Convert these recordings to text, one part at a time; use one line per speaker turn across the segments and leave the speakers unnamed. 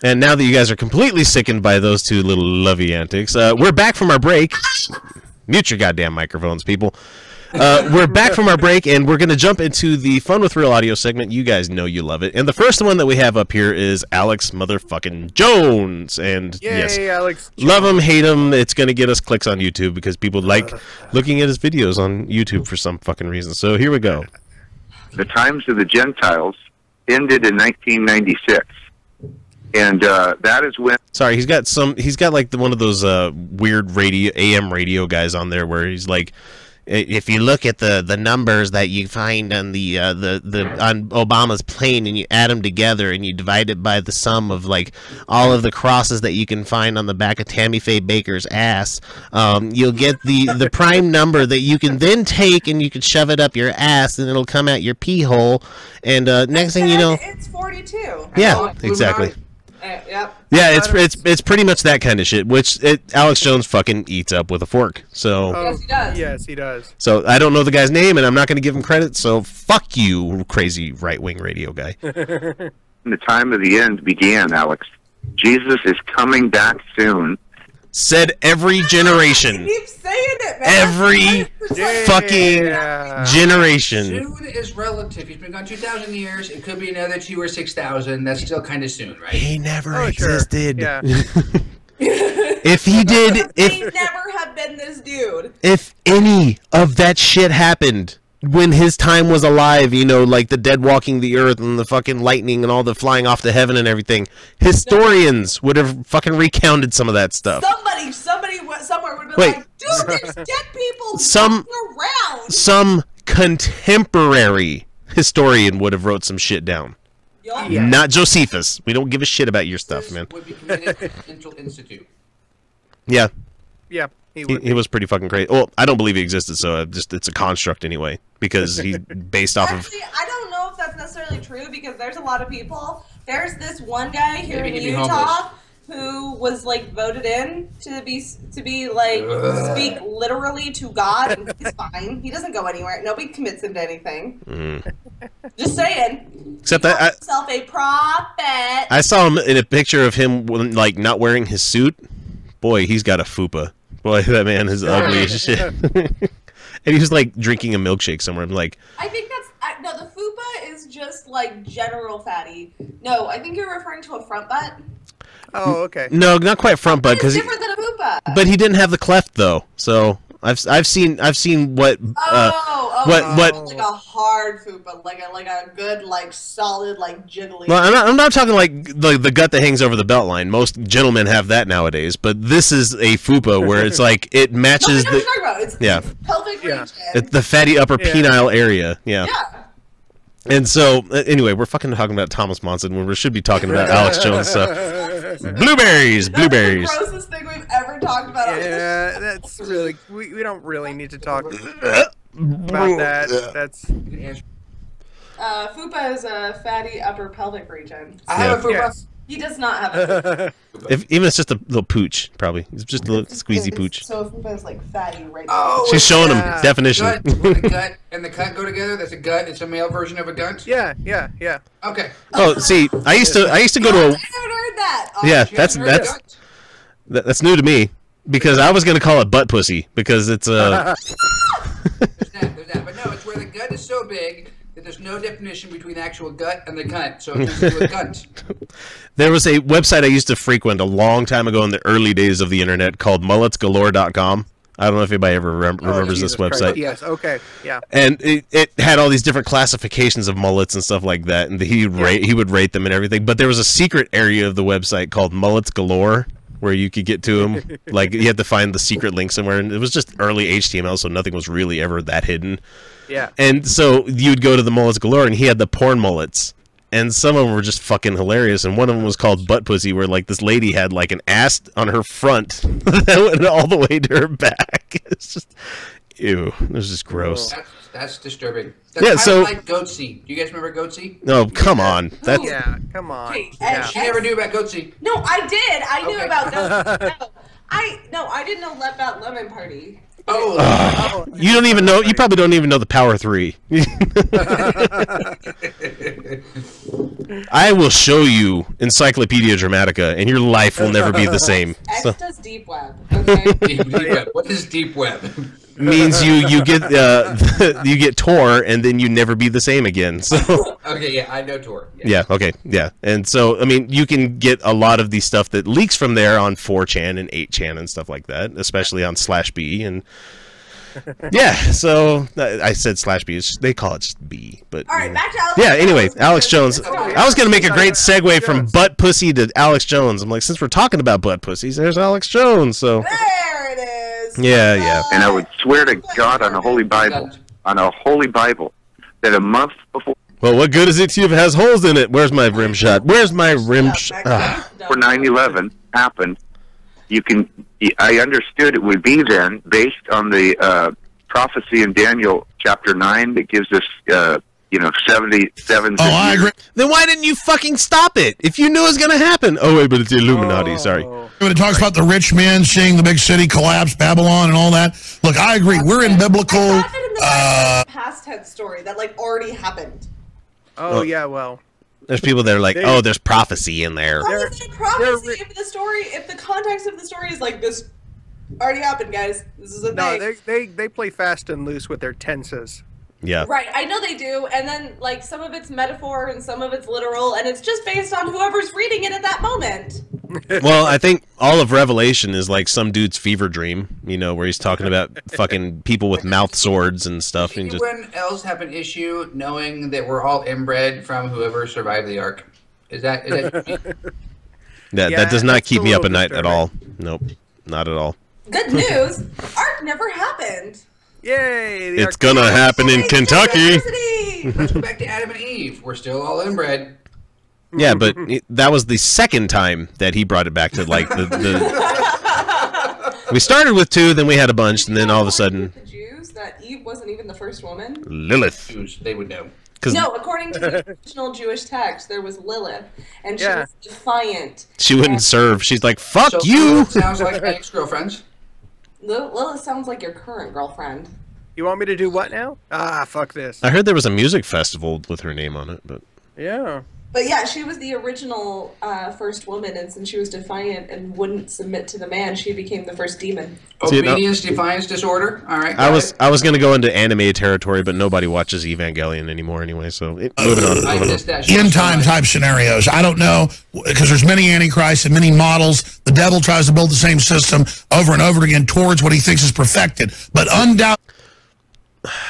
And now that you guys are completely sickened by those two little lovey antics, we're back from our break. Mute your goddamn microphones, people. We're back from our break, and we're going to jump into the Fun with Real Audio segment. You guys know you love it. And the first one that we have up here is Alex motherfucking Jones. And
yay,
yes,
Alex Jones.
Love him, hate him. It's going to get us clicks on YouTube because people like looking at his videos on YouTube for some fucking reason. So here we go.
The times of the Gentiles ended in 1996. And that is when...
Sorry, he's got like one of those weird AM radio guys on there where he's like, if you look at the numbers that you find on the on Obama's plane and you add them together and you divide it by the sum of like all of the crosses that you can find on the back of Tammy Faye Baker's ass, you'll get the prime number that you can then take and you can shove it up your ass and it'll come out your pee hole. And next thing you know,
it's 42.
Yeah, exactly.
Yep.
Yeah, it's pretty much that kind of shit, which Alex Jones fucking eats up with a fork. So
yes, he does.
Yes, he does.
So I don't know the guy's name, and I'm not going to give him credit. So fuck you, crazy right-wing radio guy.
The time of the end began, Alex. Jesus is coming back soon.
Said every generation.
You keep saying it, man.
Every fucking generation.
Soon is relative. He's been gone 2,000 years. It could be another 2 or 6,000. That's still kind of soon, right?
He never existed.
Sure. Yeah.
If he did,
he never have been this dude.
If any of that shit happened when his time was alive, you know, like the dead walking the earth and the fucking lightning and all the flying off to heaven and everything, historians would have fucking recounted some of that stuff.
Somebody somewhere would have been like, dude, there's dead people walking around.
Some contemporary historian would have wrote some shit down.
Yeah.
Not Josephus. We don't give a shit about your stuff, man.
Would be committed to Mental Institute.
Yeah.
Yeah.
He was pretty fucking crazy. Well, I don't believe he existed, so it's a construct anyway, because he's based off of...
Actually, I don't know if that's necessarily true, because there's a lot of people. There's this one guy here in Utah who was, like, voted in to be like, speak literally to God, and he's fine. He doesn't go anywhere. Nobody commits him to anything. Just saying.
Except that
himself a prophet.
I saw him in a picture of him, like, not wearing his suit. Boy, he's got a fupa. Boy, that man is ugly as shit. And he was like drinking a milkshake somewhere. I'm like,
I think that's no. The fupa is just like general fatty. No, I think you're referring to a front butt.
Oh, okay.
No, not quite front butt, because
different than a fupa.
But he didn't have the cleft though. So I've seen what what
like a hard fupa, like a good, like solid, like jiggly.
Well, I'm not talking like the gut that hangs over the belt line. Most gentlemen have that nowadays, but this is a fupa where it's like it matches
what you're talking about. It's pelvic region.
It's the fatty upper penile area. Yeah. And so, anyway, we're fucking talking about Thomas Monson when we should be talking about Alex Jones. So, blueberries.
That's the grossest thing we've ever talked about.
Yeah, that's really... We don't really need to talk about that. That's...
fupa is a fatty upper pelvic region.
I have a fupa.
Yeah. He does not have a fupa.
Even it's just a little pooch, probably. It's just a little squeezy pooch.
So a fupa is like fatty right
now.
She's showing him definition.
Gut, the gut and the cunt go together. That's a gut. It's a male version of a gut.
Yeah.
Okay.
Oh, see, I used to go to a...
I haven't heard that.
Yeah, that's new to me, because I was gonna call it butt pussy because it's a.
There's that, but no, it's where the gut is so big that there's no definition between the actual gut and the cunt, so it turns into a cunt.
There was a website I used to frequent a long time ago in the early days of the internet called mulletsgalore.com. I don't know if anybody ever remembers this website.
Yes, okay, yeah.
And it had all these different classifications of mullets and stuff like that, and he would rate them and everything. But there was a secret area of the website called Mullets Galore, where you could get to them. Like, you had to find the secret link somewhere, and it was just early HTML, so nothing was really ever that hidden.
Yeah.
And so you'd go to the Mullets Galore, and he had the porn mullets. And some of them were just fucking hilarious, and one of them was called Butt Pussy, where like this lady had like an ass on her front that went all the way to her back. It's just, ew, it was just gross.
That's disturbing. That's
yeah, so
like Goatse. Do you guys remember Goatse?
No, come on. That's
come on.
Hey, she never knew about Goatse.
No, I did. I knew about Goatse. No, I didn't know about Lemon Party.
Oh,
You don't even know. You probably don't even know the Power 3. I will show you Encyclopedia Dramatica, and your life will never be the same.
X does deep web. Okay.
deep web. What is deep web?
Means you get you get Tor, and then you never be the same again. So
Okay, yeah, I know Tor.
yeah, okay, yeah, and so I mean, you can get a lot of the stuff that leaks from there on 4chan and 8chan and stuff like that, especially on /B and. Yeah, so I said /B. They call it just B, but
All right, back to Alex.
yeah. Anyway,
Jones.
Alex Jones. I was gonna make a great segue from butt pussy to Alex Jones. I'm like, since we're talking about butt pussies, there's Alex Jones. So
There it is.
yeah.
And I would swear to God on a holy Bible, that a month before
Well, what good is it to you if it has holes in it? Where's my rim shot? Where's my rim shot?
9/11 happened, I understood it would be then, based on the prophecy in Daniel chapter 9 that gives us, 77.
Oh, I agree.
Then why didn't you fucking stop it if you knew it was gonna happen? Oh wait, but it's the Illuminati. Sorry.
When it talks about the rich men seeing the big city collapse, Babylon, and all that. Look, I agree. We're in biblical.
I thought that in the past tense story that like already happened.
Oh yeah, well.
There's people that are like, oh, there's prophecy in there.
How is it a prophecy if the story, if the context of the story is like this already happened, guys? This is a
No,
thing.
they play fast and loose with their tenses.
Yeah.
Right, I know they do, and then like some of it's metaphor and some of it's literal, and it's just based on whoever's reading it at that moment.
Well, I think all of Revelation is like some dude's fever dream, where he's talking about fucking people with mouth swords and stuff. And just
Anyone else have an issue knowing that we're all inbred from whoever survived the Ark? Is that
that does not
that's
keep
a
me up
little
at night at
disturbing.
all. Nope, not at all.
Good news, Ark never happened.
Yay!
It's gonna happen in Kentucky.
Diversity!
Let's go back to Adam and Eve. We're still all inbred.
Yeah, but that was the second time that he brought it back to like the. We started with 2, then we had a bunch, and then all of a sudden.
The Jews that Eve wasn't even the first woman.
Lilith.
Jews, they would know.
No, according to the original Jewish text, there was Lilith, and she was defiant.
She wouldn't serve. She's like, "Fuck
So
you."
sounds like my ex-girlfriends.
Lilith sounds like your current girlfriend.
You want me to do what now? Ah, fuck this.
I heard there was a music festival with her name on it, but
Yeah.
But yeah, she was the original first woman, and since she was defiant and wouldn't submit to the man, she became the first demon.
Obedience, defiance, disorder. All right.
I was gonna go into anime territory, but nobody watches Evangelion anymore anyway. So moving on.
I missed that shit
End
so
time
much.
type scenarios. I don't know, because there's many antichrists and many models. The devil tries to build the same system over and over again towards what he thinks is perfected. But undoubtedly,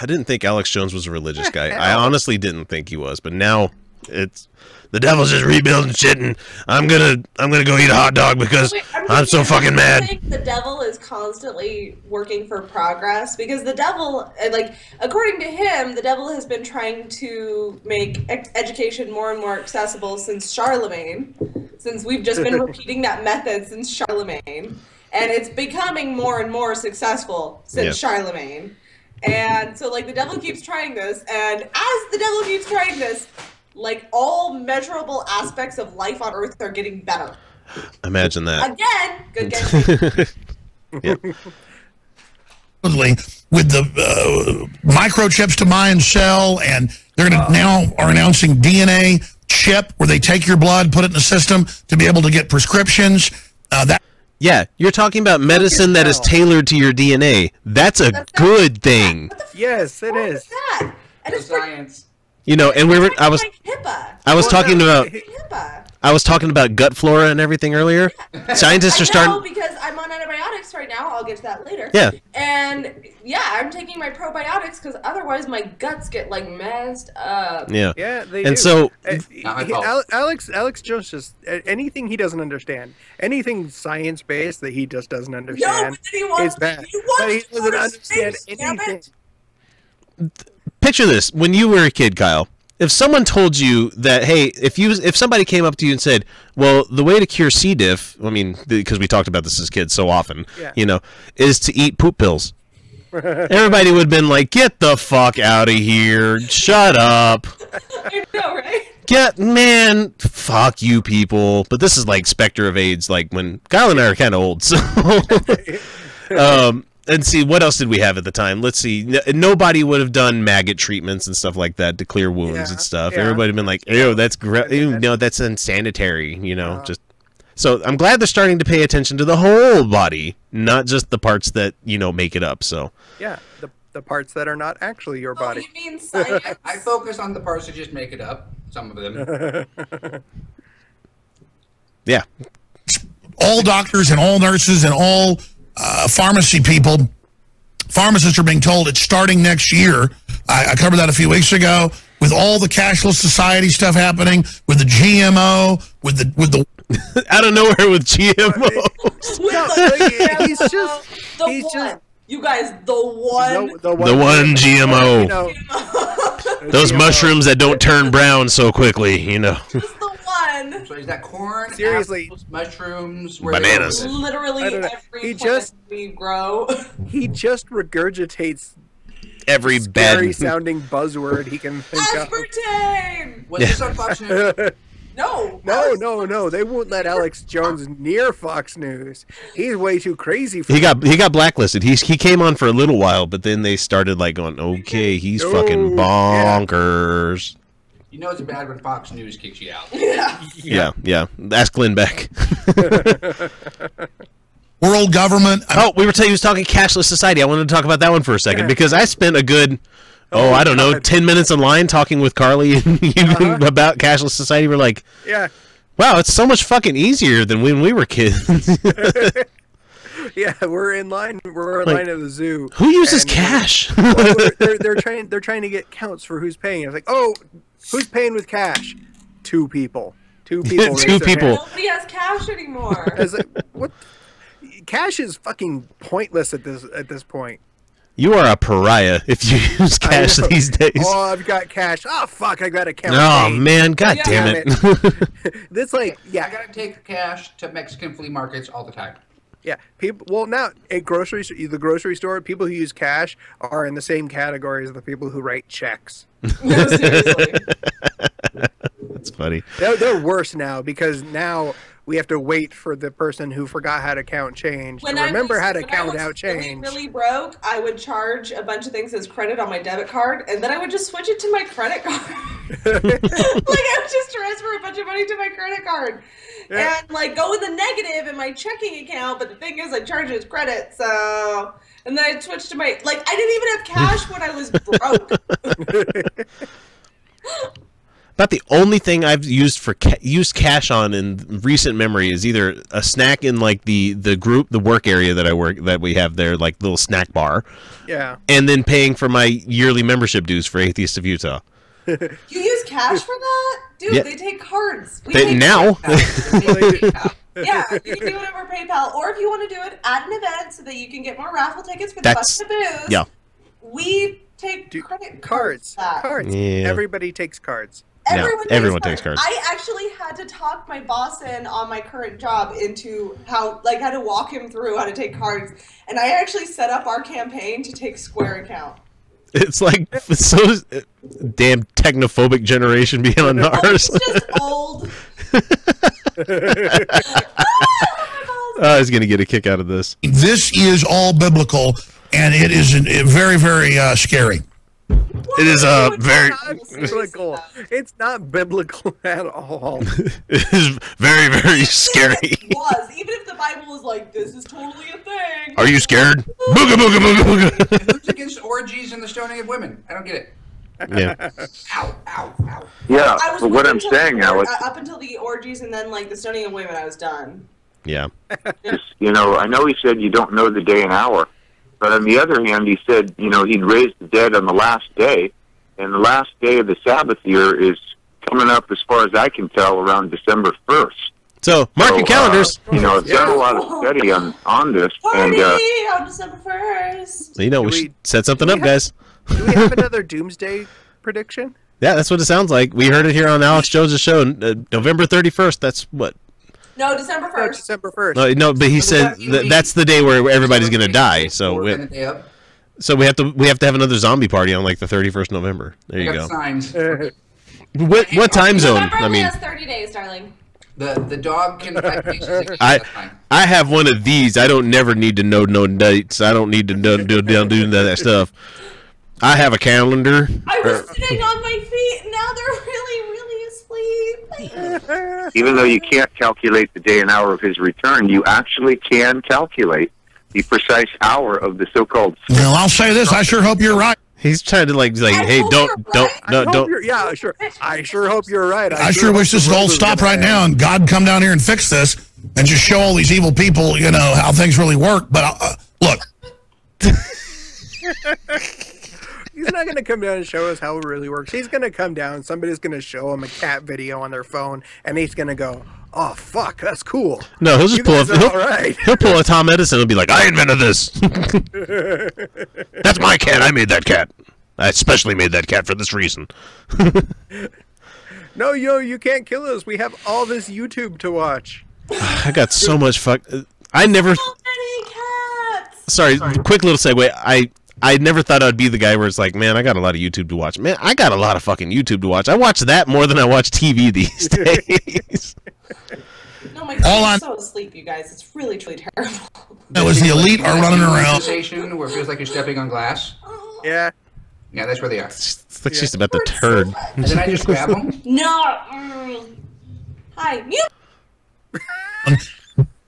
I didn't think Alex Jones was a religious guy. I honestly didn't think he was, but now it's the devil's just rebuilding shit, and I'm gonna go eat a hot dog because I'm so fucking mad.
I think the devil is constantly working for progress because the devil, like, according to him, the devil has been trying to make education more and more accessible since Charlemagne, since we've just been repeating that method since Charlemagne, and it's becoming more and more successful since Charlemagne. And so, like, the devil keeps trying this, and as the devil keeps trying this, like, all measurable aspects of life on Earth are getting better.
Imagine that.
Again, good guess.
with the microchips to Mayan cell, and they're going to now are announcing DNA chip where they take your blood, put it in the system to be able to get prescriptions.
Yeah, you're talking about medicine that is tailored to your DNA. That's a good thing.
Yes, it is.
That? And it's
Science.
And we were I was talking about
HIPAA.
I was talking about gut flora and everything earlier. Scientists are starting
because I'm on antibiotics right now. I'll get to that later.
Yeah.
And yeah, I'm taking my probiotics because otherwise my guts get like messed up.
Yeah.
Yeah, they
And
do.
so
Alex Jones just anything he doesn't understand, anything science based that he just doesn't understand,
but then he wants,
is bad.
he wants
But he
to
doesn't
go to
understand
space, damn
anything.
it.
picture this: when you were a kid, Kyle. If someone told you that, hey, if somebody came up to you and said, well, the way to cure C. diff, I mean, because we talked about this as kids so often, is to eat poop pills. Everybody would have been like, get the fuck out of here. Shut up.
I know, right?
Man, fuck you people. But this is like Spectre of AIDS, like when Kyle and I are kind of old. So, And see, what else did we have at the time? Let's see. Nobody would have done maggot treatments and stuff like that to clear wounds and stuff.
Yeah.
Everybody would have been like, ew, that's no, that's unsanitary, you know. Just so I'm glad they're starting to pay attention to the whole body, not just the parts that, you know, make it up. So
yeah, the parts that are not actually your body.
You mean science?
I focus on the parts that just make it up. Some of them.
yeah.
All doctors and all nurses and all pharmacy people, pharmacists are being told it's starting next year. I covered that a few weeks ago with all the cashless society stuff happening, with the GMO, with the
out of nowhere with GMO.
You guys, the one
GMO.
You know,
those
GMO.
mushrooms that don't turn brown so quickly, you know.
Just the one.
So is that corn,
Seriously.
apples, mushrooms,
Bananas.
Literally
I don't know.
every plant we grow.
He just regurgitates
Every
scary
bad
sounding buzzword he can think of.
Aspartame.
Was this on Fox News?
No.
No. They won't let Alex Jones near Fox News. He's way too crazy for
he got blacklisted. He came on for a little while, but then they started like going, okay, he's fucking bonkers.
You know it's bad when Fox News kicks you out.
Yeah. Ask Glenn Beck.
world government.
Oh, we was talking cashless society. I wanted to talk about that one for a second because I spent a good, I don't know, 10 minutes online talking with Carly and you about cashless society. We're like, wow, it's so much fucking easier than when we were kids.
Yeah, we're in line. We're in line at the zoo.
Who uses cash?
They're trying to get counts for who's paying. It's like, oh, who's paying with cash? 2 people. 2 people.
Two people.
Nobody has cash anymore.
I was like, what? Cash is fucking pointless at this point.
You are a pariah if you use cash these days.
Oh, I've got cash. Oh, fuck, I got to count.
Oh, man, god damn it.
That's like,
I gotta take cash to Mexican flea markets all the time.
Yeah, people. Well, now at the grocery store, people who use cash are in the same category as the people who write checks.
No, seriously.
That's funny.
They're worse now because now we have to wait for the person who forgot how to count change to remember how to count out change.
Really broke, I would charge a bunch of things as credit on my debit card, and then I would just switch it to my credit card. Like I would just transfer a bunch of money to my credit card, and like go in the negative in my checking account. But the thing is, I charge it as credit, so. And then I'd switch to my I didn't even have cash when I was broke.
About the only thing I've used cash on in recent memory is either a snack in like the work area that we have there, like little snack bar.
Yeah.
And then paying for my yearly membership dues for Atheists of Utah.
You use cash for that? Dude,
Yeah.
they take cards.
Now.
Yeah, you can do it over PayPal, or if you want to do it at an event so that you can get more raffle tickets for the bunch of booze.
Yeah.
We take credit cards.
Cards.
Yeah.
Everybody takes cards.
Everyone takes cards.
I actually had to talk my boss in on my current job into how to walk him through how to take cards, and I actually set up our campaign to take Square account.
It's like so damn technophobic generation beyond ours.
It's just old.
I was gonna get a kick out of this.
This is all biblical, and it is very, very scary.
It is very
biblical. It's not biblical at all.
It is very, very scary.
It was. Even if the Bible was like, this is totally a thing.
Are you scared? Booga booga booga booga.
Who's against orgies and the stoning of women? I don't get it.
Yeah.
Ow, ow, ow.
Yeah,
I was
but what I'm
until
saying, Alex,
up until the orgies and then like the stoning of women, I was done.
Yeah.
is, I know he said you don't know the day and hour, but on the other hand, he said, he'd raise the dead on the last day, and the last day of the Sabbath year is coming up, as far as I can tell, around December 1st.
So, mark your calendars.
I've done a lot of study on this,
Party
and
on December 1st.
We should set something up, guys.
Do we have another doomsday prediction?
Yeah, that's what it sounds like. We heard it here on Alex Jones' show, November 31st. That's what?
No, December 1st.
December 1st.
No, but he said that's the day where everybody's going to die. So we have to have another zombie party on like the 31st November. There you go.
Signs.
What time zone?
November
I
only
mean,
has 30 days, darling.
The dog can type faces.
I have one of these. I don't never need to know no dates. I don't need to do that stuff. I have a calendar.
I was sitting on my feet, and now they're really asleep.
Even though you can't calculate the day and hour of his return, you actually can calculate the precise hour of the so-called.
Well, I'll say this. I sure hope you're right.
He's trying to like hey, don't.
Yeah, sure. I sure hope you're right.
I sure wish this would all stop right now and God come down here and fix this and just show all these evil people, you know, how things really work. But look.
He's not going to come down and show us how it really works. He's going to come down, somebody's going to show him a cat video on their phone, and he's going to go, oh, fuck, that's cool.
No, he'll just pull he'll pull a Tom Edison and be like, I invented this. That's my cat. I made that cat. I especially made that cat for this reason.
No, you can't kill us. We have all this YouTube to watch.
I got so much I never...
So many cats!
Sorry, quick little segue. I never thought I'd be the guy where it's like, man, I got a lot of YouTube to watch. Man, I got a lot of fucking YouTube to watch. I watch that more than I watch TV these days.
No, my cat's so asleep, you guys. It's really, truly terrible.
That was the elite are running around.
Sensation where it feels like you're stepping on glass.
Yeah.
Yeah, that's where they are.
It's like she's about to turd.
And then I just grab them.
No. Hi. Mute.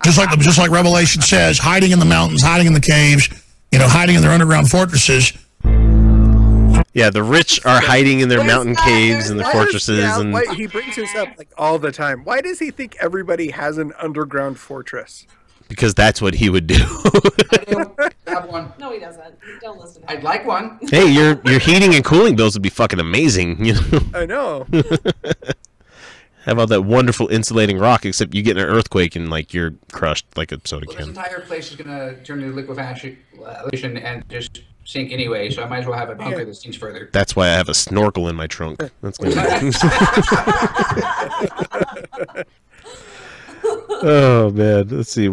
Just like Revelation says, hiding in the mountains, hiding in the caves, you know, hiding in their underground fortresses.
Yeah, the rich are hiding in their mountain caves and their fortresses. And
he brings this up like all the time. Why does he think everybody has an underground fortress?
Because that's what he would do.
I do have one.
No, he doesn't. Don't listen to him.
I'd like one.
Hey, your heating and cooling bills would be fucking amazing. You know?
I know.
How about that wonderful insulating rock? Except you get an earthquake and like you're crushed like a soda
This
can.
entire place is gonna turn into liquefaction and just sink anyway. So I might as well have a bunker that sinks further.
That's why I have a snorkel in my trunk. That's good. Oh man, let's see.